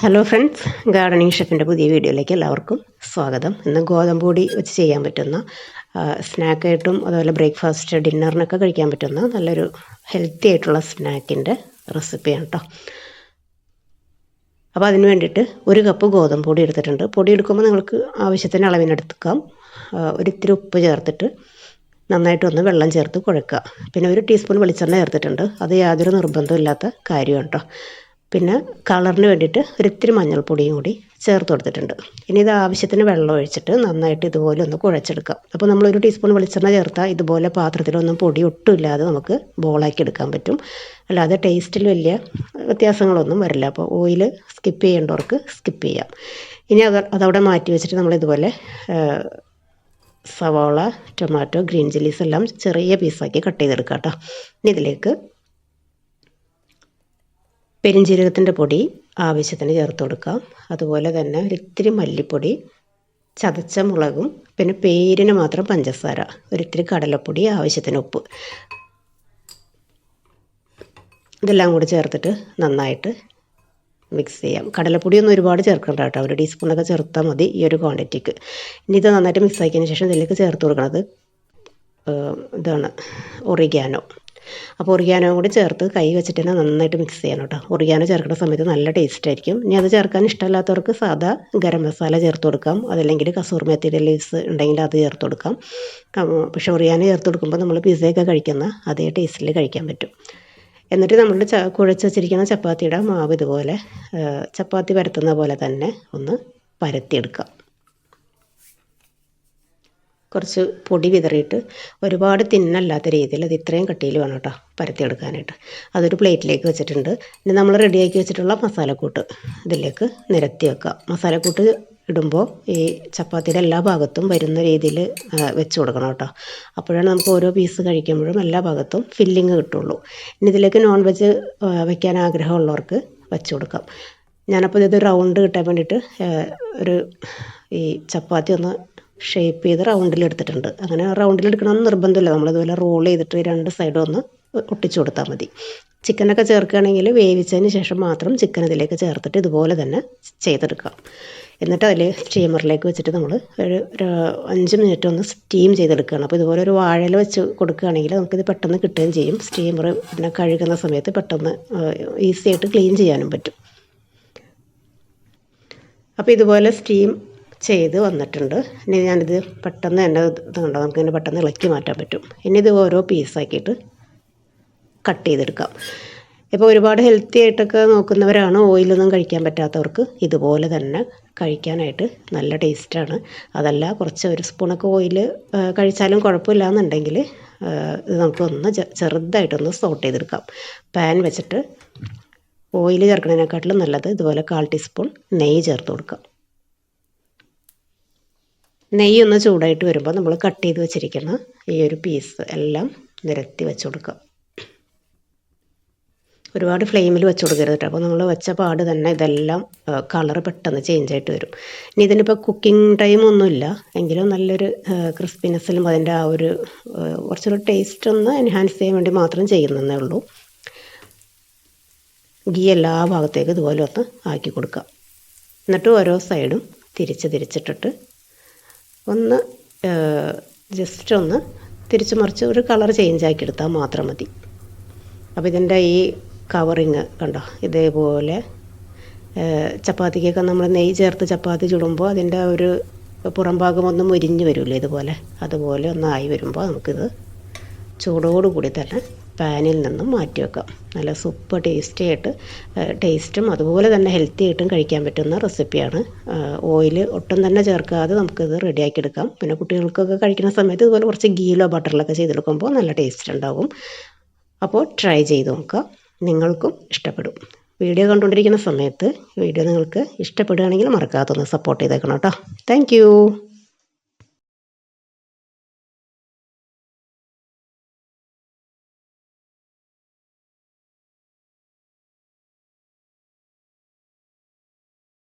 Hello friends, gardening ഷെഫിൻ്റെ പുതിയ വീഡിയോയിലേക്ക് എല്ലാവർക്കും സ്വാഗതം. ഇന്ന് ഗോതമ്പ് പൊടി വെച്ച് ചെയ്യാൻ പറ്റുന്ന സ്നാക്കായിട്ടും അതുപോലെ ബ്രേക്ക്ഫാസ്റ്റ് ഡിന്നറിനൊക്കെ കഴിക്കാൻ പറ്റുന്ന നല്ലൊരു ഹെൽത്തി ആയിട്ടുള്ള സ്നാക്കിൻ്റെ റെസിപ്പിയാണ് കേട്ടോ. അപ്പോൾ അതിന് വേണ്ടിയിട്ട് 1 കപ്പ് ഗോതമ്പ് പൊടി എടുത്തിട്ടുണ്ട്. പൊടി എടുക്കുമ്പോൾ നിങ്ങൾക്ക് ആവശ്യത്തിന് അളവിനെടുക്കാം. ഒരിത്തിരി ഉപ്പ് ചേർത്തിട്ട് നന്നായിട്ടൊന്ന് വെള്ളം ചേർത്ത് കുഴക്കുക. പിന്നെ 1 ടീസ്പൂൺ വെളിച്ചെണ്ണ ചേർത്തിട്ടുണ്ട്. അത് യാതൊരു നിർബന്ധമില്ലാത്ത കാര്യമാണ് കേട്ടോ. പിന്നെ കളറിന് വേണ്ടിയിട്ട് ഒരിത്തിരി മഞ്ഞൾപ്പൊടിയും കൂടി ചേർത്ത് കൊടുത്തിട്ടുണ്ട്. ഇനി ഇത് ആവശ്യത്തിന് വെള്ളം ഒഴിച്ചിട്ട് നന്നായിട്ട് ഇതുപോലെ ഒന്ന് കുഴച്ചെടുക്കാം. അപ്പോൾ നമ്മൾ 1 ടീസ്പൂൺ വെളിച്ചെണ്ണ ചേർത്താൽ ഇതുപോലെ പാത്രത്തിലൊന്നും പൊടി ഒട്ടും ഇല്ലാതെ നമുക്ക് ബോളാക്കി എടുക്കാൻ പറ്റും. അല്ലാതെ ടേസ്റ്റിൽ വലിയ വ്യത്യാസങ്ങളൊന്നും വരില്ല. അപ്പോൾ ഓയിൽ സ്കിപ്പ് ചെയ്യേണ്ടവർക്ക് സ്കിപ്പ് ചെയ്യാം. ഇനി അതവിടെ മാറ്റി വെച്ചിട്ട് നമ്മളിതുപോലെ സവാള, ടൊമാറ്റോ, ഗ്രീൻ ചില്ലീസ് എല്ലാം ചെറിയ പീസാക്കി കട്ട് ചെയ്തെടുക്കാം കേട്ടോ. ഇനി ഇതിലേക്ക് പെരിഞ്ജീരകത്തിൻ്റെ പൊടി ആവശ്യത്തിന് ചേർത്ത് കൊടുക്കാം. അതുപോലെ തന്നെ ഒരിത്തിരി മല്ലിപ്പൊടി, ചതച്ച മുളകും, പിന്നെ പേരിന് മാത്രം പഞ്ചസാര, ഒരിത്തിരി കടലപ്പൊടി, ആവശ്യത്തിന് ഉപ്പ്, ഇതെല്ലാം കൂടി ചേർത്തിട്ട് നന്നായിട്ട് മിക്സ് ചെയ്യാം. കടലപ്പൊടിയൊന്നും ഒരുപാട് ചേർക്കണ്ട കേട്ടോ, 1 ടീസ്പൂണൊക്കെ ചേർത്താൽ മതി ഈ ഒരു ക്വാണ്ടിറ്റിക്ക്. ഇനി ഇത് നന്നായിട്ട് മിക്സ് ആക്കിയതിന് ശേഷം ഇതിലേക്ക് ചേർത്ത് കൊടുക്കുന്നത് ഇതാണ് ഒറിഗാനോ. അപ്പോൾ ഒറിഗാനോ കൂടി ചേർത്ത് കൈ വെച്ചിട്ട് തന്നെ നന്നായിട്ട് മിക്സ് ചെയ്യണം കേട്ടോ. ഒറിഗാനോ ചേർക്കുന്ന സമയത്ത് നല്ല ടേസ്റ്റ് ആയിരിക്കും. ഇനി അത് ചേർക്കാൻ ഇഷ്ടമില്ലാത്തവർക്ക് സാധാ ഗരം മസാല ചേർത്ത് കൊടുക്കാം. അതല്ലെങ്കിൽ കസൂർ മേത്തിയുടെ ലീവ്സ് ഉണ്ടെങ്കിൽ അത് ചേർത്ത് കൊടുക്കാം. പക്ഷേ ഒറിഗാനോ ചേർത്ത് കൊടുക്കുമ്പോൾ നമ്മൾ പിസ്സയൊക്കെ കഴിക്കുന്ന അതേ ടേസ്റ്റിൽ കഴിക്കാൻ പറ്റും. എന്നിട്ട് നമ്മൾ കുഴച്ച് വെച്ചിരിക്കുന്ന ചപ്പാത്തിയുടെ മാവ് ഇതുപോലെ ചപ്പാത്തി പരത്തുന്ന പോലെ തന്നെ ഒന്ന് പരത്തിയെടുക്കാം. കുറച്ച് പൊടി വിതറിയിട്ട് ഒരുപാട് തിന്നല്ലാത്ത രീതിയിൽ അത് ഇത്രയും കട്ടിയിൽ വേണം കേട്ടോ പരത്തിയെടുക്കാനായിട്ട്. അതൊരു പ്ലേറ്റിലേക്ക് വെച്ചിട്ടുണ്ട്. ഇനി നമ്മൾ റെഡിയാക്കി വെച്ചിട്ടുള്ള മസാലക്കൂട്ട് ഇതിലേക്ക് നിരത്തി വെക്കാം. മസാലക്കൂട്ട് ഇടുമ്പോൾ ഈ ചപ്പാത്തിയുടെ എല്ലാ ഭാഗത്തും വരുന്ന രീതിയിൽ വെച്ച് കൊടുക്കണം കേട്ടോ. അപ്പോഴാണ് നമുക്ക് ഓരോ പീസ് കഴിക്കുമ്പോഴും എല്ലാ ഭാഗത്തും ഫില്ലിങ് കിട്ടുള്ളൂ. ഇനി ഇതിലേക്ക് നോൺ വെജ് വയ്ക്കാൻ ആഗ്രഹമുള്ളവർക്ക് വെച്ച് കൊടുക്കാം. ഞാനപ്പോൾ ഇത് റൗണ്ട് കിട്ടാൻ വേണ്ടിയിട്ട് ഈ ചപ്പാത്തി ഒന്ന് ഷേപ്പ് ചെയ്ത് റൗണ്ടിലെടുത്തിട്ടുണ്ട്. അങ്ങനെ റൗണ്ടിലെടുക്കണമെന്ന് നിർബന്ധമില്ല. നമ്മളിതുപോലെ റോൾ ചെയ്തിട്ട് 2 സൈഡും ഒന്ന് ഒട്ടിച്ചു കൊടുത്താൽ മതി. ചിക്കനൊക്കെ ചേർക്കുകയാണെങ്കിൽ വേവിച്ചതിന് ശേഷം മാത്രം ചിക്കൻ ഇതിലേക്ക് ചേർത്തിട്ട് ഇതുപോലെ തന്നെ ചെയ്തെടുക്കാം. എന്നിട്ട് അതിൽ സ്റ്റീമറിലേക്ക് വെച്ചിട്ട് നമ്മൾ ഒരു 5 മിനിറ്റ് ഒന്ന് സ്റ്റീം ചെയ്തെടുക്കുകയാണ്. അപ്പോൾ ഇതുപോലെ ഒരു വാഴയില വെച്ച് കൊടുക്കുകയാണെങ്കിൽ നമുക്കിത് പെട്ടെന്ന് കിട്ടുകയും ചെയ്യും. സ്റ്റീമർ പിന്നെ കഴുകുന്ന സമയത്ത് പെട്ടെന്ന് ഈസി ആയിട്ട് ക്ലീൻ ചെയ്യാനും പറ്റും. അപ്പോൾ ഇതുപോലെ സ്റ്റീം ചെയ്ത് വന്നിട്ടുണ്ട്. ഇനി ഞാനിത് പെട്ടെന്ന് തന്നെ ഇതുണ്ടോ നമുക്കിങ്ങനെ പെട്ടെന്ന് ഇളക്കി മാറ്റാൻ പറ്റും. ഇനി ഇത് ഓരോ പീസാക്കിയിട്ട് കട്ട് ചെയ്തെടുക്കാം. ഇപ്പോൾ ഒരുപാട് ഹെൽത്തി ആയിട്ടൊക്കെ നോക്കുന്നവരാണ്, ഓയിലൊന്നും കഴിക്കാൻ പറ്റാത്തവർക്ക് ഇതുപോലെ തന്നെ കഴിക്കാനായിട്ട് നല്ല ടേസ്റ്റാണ്. അതല്ല കുറച്ച് 1 സ്പൂണൊക്കെ ഓയിൽ കഴിച്ചാലും കുഴപ്പമില്ല എന്നുണ്ടെങ്കിൽ ഇത് നമുക്കൊന്ന് ചെറുതായിട്ടൊന്ന് സോട്ട് ചെയ്തെടുക്കാം. പാൻ വെച്ചിട്ട് ഓയിൽ ചേർക്കുന്നതിനെക്കാട്ടിലും നല്ലത് ഇതുപോലെ 1/4 ടീസ്പൂൺ നെയ്യ് ചേർത്ത് കൊടുക്കാം. നെയ്യൊന്ന് ചൂടായിട്ട് വരുമ്പോൾ നമ്മൾ കട്ട് ചെയ്ത് വെച്ചിരിക്കുന്ന ഈ ഒരു പീസ് എല്ലാം നിരത്തി വെച്ച് കൊടുക്കാം. ഒരുപാട് ഫ്ലെയിമിൽ വെച്ച് കൊടുക്കരുത് കേട്ടോ. അപ്പോൾ നമ്മൾ വെച്ച പാട് തന്നെ ഇതെല്ലാം കളർ പെട്ടെന്ന് ചേഞ്ച് ആയിട്ട് വരും. ഇനി ഇതിനിപ്പോൾ കുക്കിംഗ് ടൈമൊന്നുമില്ല എങ്കിലും നല്ലൊരു ക്രിസ്പിനെസ്സിലും അതിൻ്റെ ആ ഒരു കുറച്ചൊരു ടേസ്റ്റ് ഒന്ന് എൻഹാൻസ് ചെയ്യാൻ വേണ്ടി മാത്രം ചെയ്യുന്നതേ ഉള്ളൂ. ഗീ എല്ലാ ഭാഗത്തേക്കും ഇതുപോലെ ഒന്ന് ആക്കി കൊടുക്കാം. എന്നിട്ട് ഓരോ സൈഡും തിരിച്ചിട്ടിട്ട് ഒന്ന് ജസ്റ്റ് ഒന്ന് തിരിച്ച് മറിച്ച് ഒരു കളർ ചേഞ്ച് ആക്കി എടുത്താൽ മാത്രം മതി. അപ്പോൾ ഇതിൻ്റെ ഈ കവറിങ് കണ്ടോ, ഇതേപോലെ ചപ്പാത്തിക്കൊക്കെ നമ്മൾ നെയ്യ് ചേർത്ത് ചപ്പാത്തി ചുടുമ്പോൾ അതിൻ്റെ ഒരു പുറം ഭാഗം ഒന്ന് മുരിഞ്ഞ് വരില്ലേ, അതുപോലെ ഒന്നായി വരുമ്പോൾ നമുക്കിത് ചൂടോടുകൂടി തന്നെ പാനിൽ നിന്നും മാറ്റി വെക്കാം. നല്ല സൂപ്പർ ടേസ്റ്റും അതുപോലെ തന്നെ ഹെൽത്തി ആയിട്ടും കഴിക്കാൻ പറ്റുന്ന റെസിപ്പിയാണ്. ഓയിൽ ഒട്ടും തന്നെ ചേർക്കാതെ നമുക്കിത് റെഡിയാക്കി എടുക്കാം. പിന്നെ കുട്ടികൾക്കൊക്കെ കഴിക്കുന്ന സമയത്ത് ഇതുപോലെ കുറച്ച് ഗീയിലോ ബട്ടറിലൊക്കെ ചെയ്തെടുക്കുമ്പോൾ നല്ല ടേസ്റ്റ് ഉണ്ടാകും. അപ്പോൾ ട്രൈ ചെയ്ത് നോക്കുക, നിങ്ങൾക്കും ഇഷ്ടപ്പെടും. വീഡിയോ കണ്ടുകൊണ്ടിരിക്കുന്ന സമയത്ത് വീഡിയോ നിങ്ങൾക്ക് ഇഷ്ടപ്പെടുകയാണെങ്കിൽ മറക്കാതെ ഒന്ന് സപ്പോർട്ട് ചെയ്തേക്കണം കേട്ടോ. താങ്ക്